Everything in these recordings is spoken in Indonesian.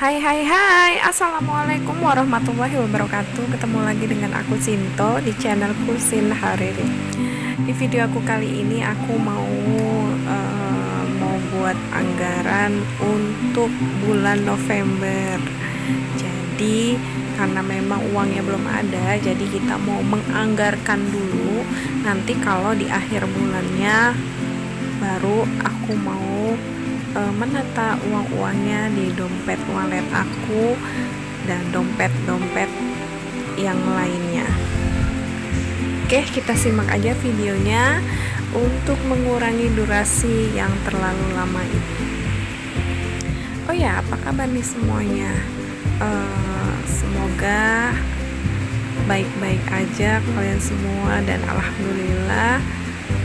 Hai hai hai, Assalamualaikum warahmatullahi wabarakatuh. Ketemu lagi dengan aku Sinto di channel Kusin Hariri. Di video aku kali ini aku mau buat anggaran untuk bulan November. Jadi karena memang uangnya belum ada, jadi kita mau menganggarkan dulu. Nanti kalau di akhir bulannya baru aku mau menata uang-uangnya di dompet wallet aku dan dompet-dompet yang lainnya. Oke, kita simak aja videonya untuk mengurangi durasi yang terlalu lama ini. Oh ya, apa kabar nih semuanya? Semoga baik-baik aja kalian semua, dan alhamdulillah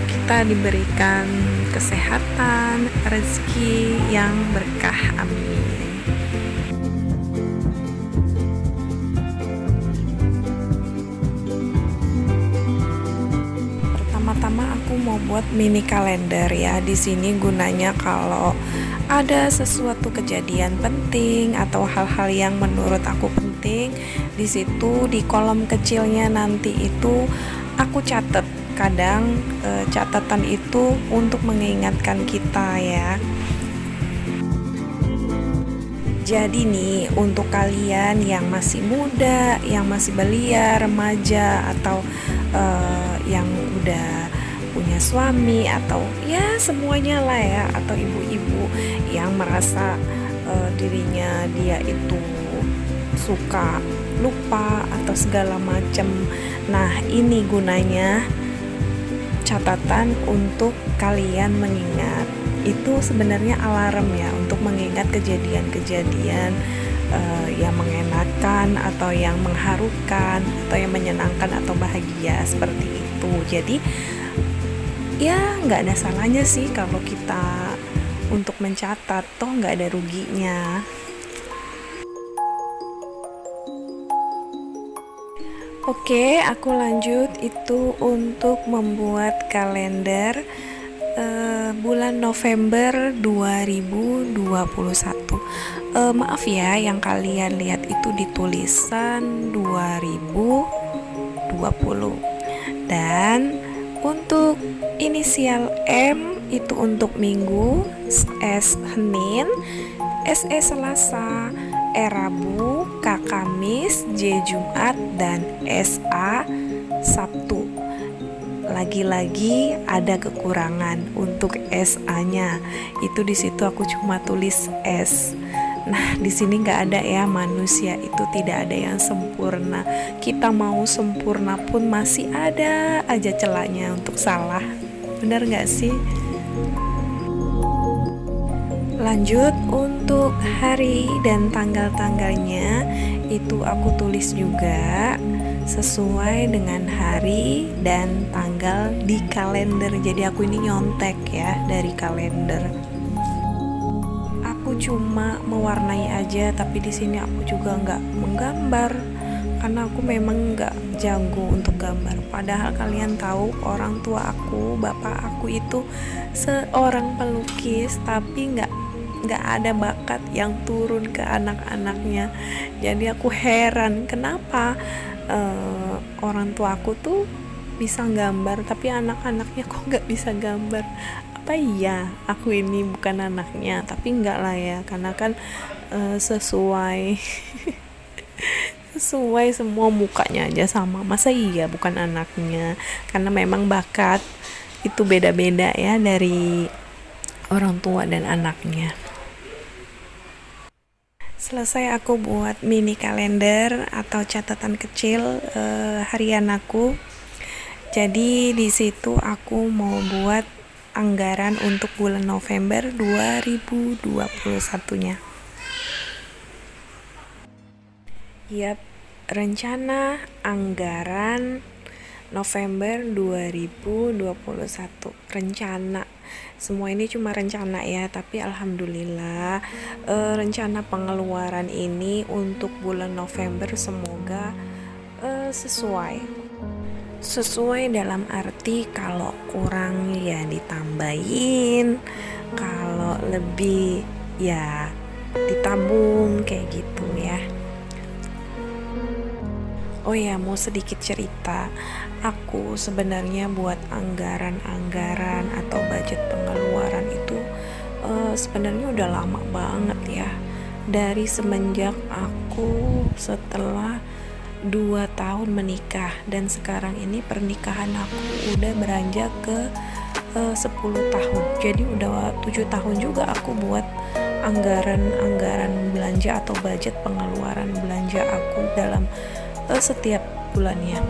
kita diberikan kesehatan, rezeki yang berkah, amin. Pertama-tama aku mau buat mini kalender ya. Di sini gunanya kalau ada sesuatu kejadian penting atau hal-hal yang menurut aku penting, di situ di kolom kecilnya nanti itu aku catat. Kadang catatan itu untuk mengingatkan kita ya. Jadi nih, untuk kalian yang masih muda, yang masih belia, remaja, atau yang udah punya suami, atau ya semuanya lah ya, atau ibu-ibu yang merasa dirinya dia itu suka lupa atau segala macam. Nah, ini gunanya catatan untuk kalian mengingat. Itu sebenarnya alarm ya, untuk mengingat kejadian-kejadian yang mengenakan atau yang mengharukan atau yang menyenangkan atau bahagia seperti itu. Jadi ya nggak ada salahnya sih kalau kita untuk mencatat, toh nggak ada ruginya. Oke, aku lanjut itu untuk membuat kalender bulan November 2021. Maaf ya, yang kalian lihat itu di tulisan 2020. Dan untuk inisial M itu untuk Minggu, S Senin, SE Selasa, E Rabu, K Kamis, J Jumat, dan SA Sabtu. Lagi-lagi ada kekurangan untuk SA-nya. Itu di situ aku cuma tulis S. Nah, di sini nggak ada ya, manusia itu tidak ada yang sempurna. Kita mau sempurna pun masih ada aja celahnya untuk salah. Bener nggak sih? Lanjut untuk hari dan tanggal-tanggalnya itu aku tulis juga sesuai dengan hari dan tanggal di kalender. Jadi aku ini nyontek ya dari kalender. Aku cuma mewarnai aja, tapi di sini aku juga nggak menggambar karena aku memang nggak jago untuk gambar. Padahal kalian tahu orang tua aku, bapak aku itu seorang pelukis, tapi nggak ada bakat yang turun ke anak-anaknya. Jadi aku heran kenapa orang tua aku tuh bisa gambar tapi anak-anaknya kok nggak bisa gambar. Apa iya aku ini bukan anaknya? Tapi enggak lah ya, karena kan sesuai sesuai semua, mukanya aja sama, masa iya bukan anaknya? Karena memang bakat itu beda-beda ya dari orang tua dan anaknya. Selesai aku buat mini kalender atau catatan kecil harian aku. Jadi di situ aku mau buat anggaran untuk bulan November 2021-nya. Yap, rencana anggaran November 2021. Rencana. Semua ini cuma rencana ya, tapi alhamdulillah rencana pengeluaran ini untuk bulan November semoga sesuai dalam arti kalau kurang ya ditambahin, kalau lebih ya ditabung kayak gitu ya. Oh ya, mau sedikit cerita. Aku sebenarnya buat anggaran-anggaran atau budget pengeluaran itu sebenarnya udah lama banget ya. Dari semenjak aku setelah 2 tahun menikah, dan sekarang ini pernikahan aku udah beranjak ke 10 tahun. Jadi udah 7 tahun juga aku buat anggaran belanja atau budget pengeluaran belanja aku dalam setiap bulannya.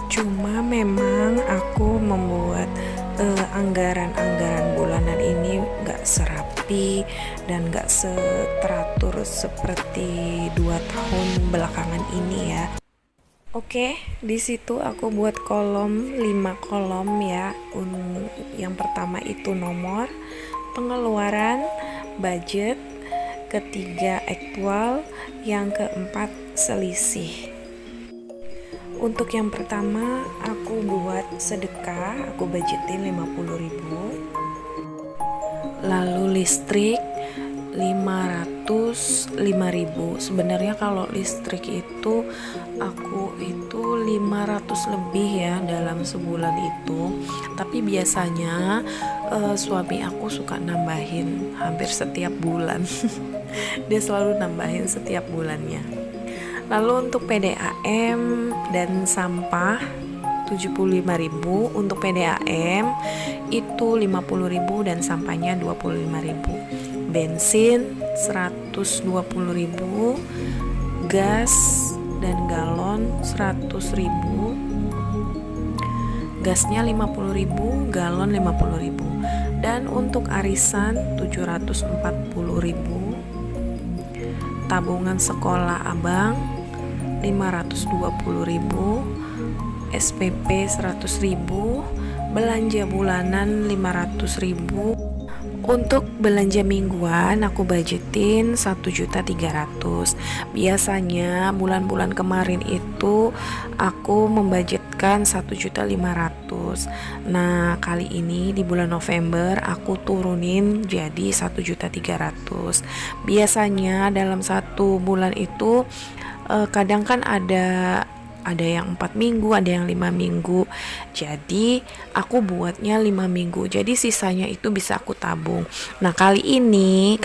Cuma memang aku membuat anggaran-anggaran bulanan ini gak serapi dan gak seteratur seperti 2 tahun belakangan ini ya. Oke, di situ aku buat kolom 5 kolom ya. Yang pertama itu nomor, pengeluaran, budget, ketiga aktual, yang keempat selisih. Untuk yang pertama aku buat sedekah, aku budgetin 50.000. Lalu listrik 505.000. Sebenarnya kalau listrik itu aku itu 500 lebih ya dalam sebulan itu. Tapi biasanya suami aku suka nambahin hampir setiap bulan. Dia selalu nambahin setiap bulannya. Lalu untuk PDAM dan sampah 75.000. Untuk PDAM itu 50.000 dan sampahnya 25.000. Bensin 120.000, gas dan galon 100.000. Gasnya 50.000, galon 50.000. Dan untuk arisan 740.000. Tabungan sekolah abang 520.000, SPP 100.000, belanja bulanan 500.000. Untuk belanja mingguan aku budgetin 1.300.000. Biasanya bulan-bulan kemarin itu aku membudgetkan 1.500.000. Nah, kali ini di bulan November aku turunin jadi 1.300.000. Biasanya dalam satu bulan itu kadang kan ada yang 4 minggu, ada yang 5 minggu. Jadi aku buatnya 5 minggu. Jadi sisanya itu bisa aku tabung. Nah, kali ini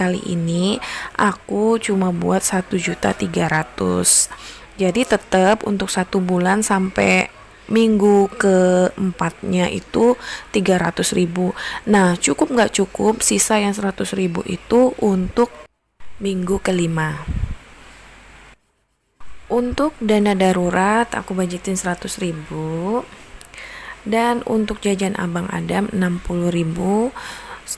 aku cuma buat 1.300.000. Jadi tetap untuk satu bulan sampai minggu keempatnya itu 300.000. Nah, cukup nggak cukup? Sisa yang 100.000 itu untuk minggu kelima. Untuk dana darurat aku budgetin 100.000. Dan untuk jajan Abang Adam 60.000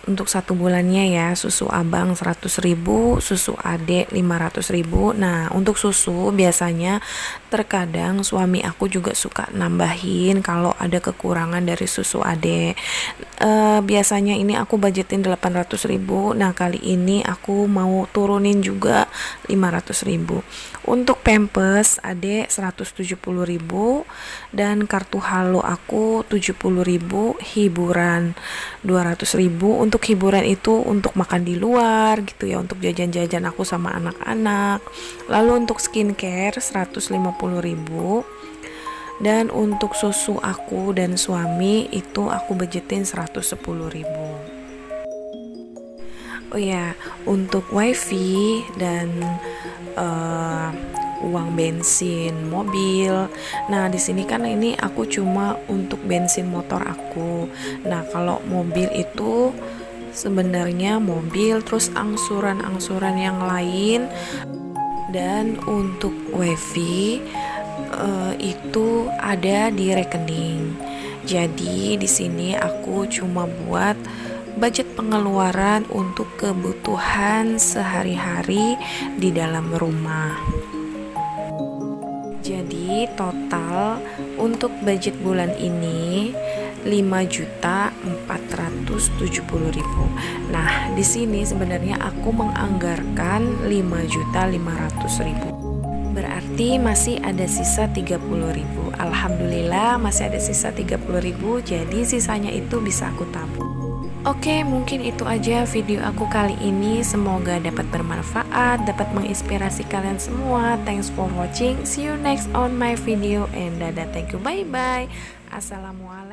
untuk satu bulannya ya. Susu abang 100.000, susu adek 500.000. Nah, untuk susu biasanya terkadang suami aku juga suka nambahin kalau ada kekurangan dari susu adek. Biasanya ini aku budgetin 800.000. Nah, kali ini aku mau turunin juga 500.000. Untuk pampers adek 170.000 dan kartu halo aku 70.000, hiburan 200.000. Untuk hiburan itu untuk makan di luar gitu ya, untuk jajan-jajan aku sama anak-anak. Lalu untuk skincare 150.000. Dan untuk susu aku dan suami itu aku budgetin 110.000. Oh ya, untuk wifi dan uang bensin mobil. Nah, di sini kan ini aku cuma untuk bensin motor aku. Nah, kalau mobil itu sebenarnya mobil terus angsuran-angsuran yang lain. Dan untuk wifi itu ada di rekening. Jadi di sini aku cuma buat budget pengeluaran untuk kebutuhan sehari-hari di dalam rumah. Jadi total untuk budget bulan ini 5.470.000. Nah, di sini sebenarnya aku menganggarkan 5.500.000. Berarti masih ada sisa 30.000. Alhamdulillah masih ada sisa 30.000. Jadi sisanya itu bisa aku tabung. Oke, mungkin itu aja video aku kali ini. Semoga dapat bermanfaat, dapat menginspirasi kalian semua. Thanks for watching. See you next on my video and dadah, thank you, bye bye. Assalamualaikum.